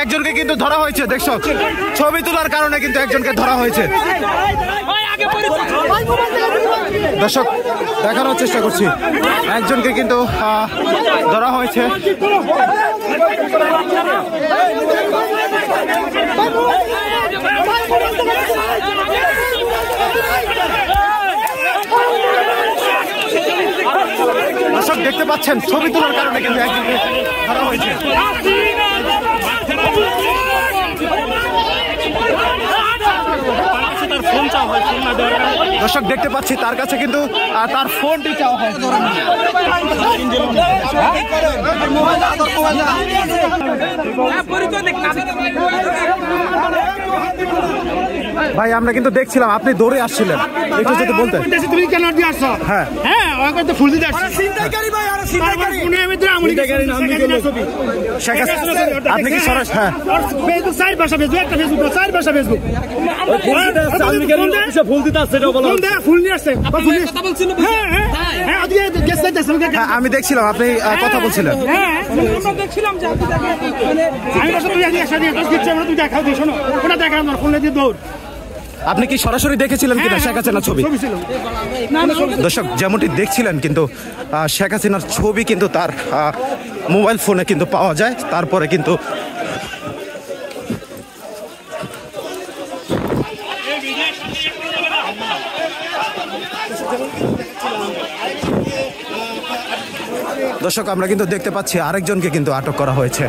একজনকে কিন্তু ধরা হয়েছে, দেখছো ছবি তোলার কারণে কিন্তু একজনকে ধরা হয়েছে। দর্শক দেখানোর চেষ্টা করছি, একজনকে কিন্তু ধরা হয়েছে। দর্শক দেখতে পাচ্ছেন ছবি তোলার কারণে কিন্তু একজনকে ধরা হয়েছে। দর্শক দেখতে পাচ্ছি তার কাছে কিন্তু তার ফোনটি চাওয়া হয়। ভাই আমরা কিন্তু দেখছিলাম আপনি দৌড়ে আসছিলেন, একটু যদি বলতেন। তুমি কেন দিয়ে আসছো? হ্যাঁ হ্যাঁ আমাকে তো ফুল দিতে আসছো। আপনি কি সরাসরি? হ্যাঁ ফেসবুক সাইড ভাষা ফেসবুক, একটা ফেসবুক চার ভাষা ফেসবুক ফুল দিতে আসছে, ফুল নিয়ে আসছে। আমি দেখছিলাম আপনি কথা বলছিলেন। আপনি কি সরাসরি দেখেছিলেন কিনা শেখ হাসিনার ছবি? দর্শক যেমনটি দেখছিলেন কিন্তু শেখ হাসিনার ছবি কিন্তু তার মোবাইল ফোনে কিন্তু পাওয়া যায়। তারপরে কিন্তু দর্শক আমরা কিন্তু দেখতে পাচ্ছি আরেকজনকে কিন্তু আটক করা হয়েছে।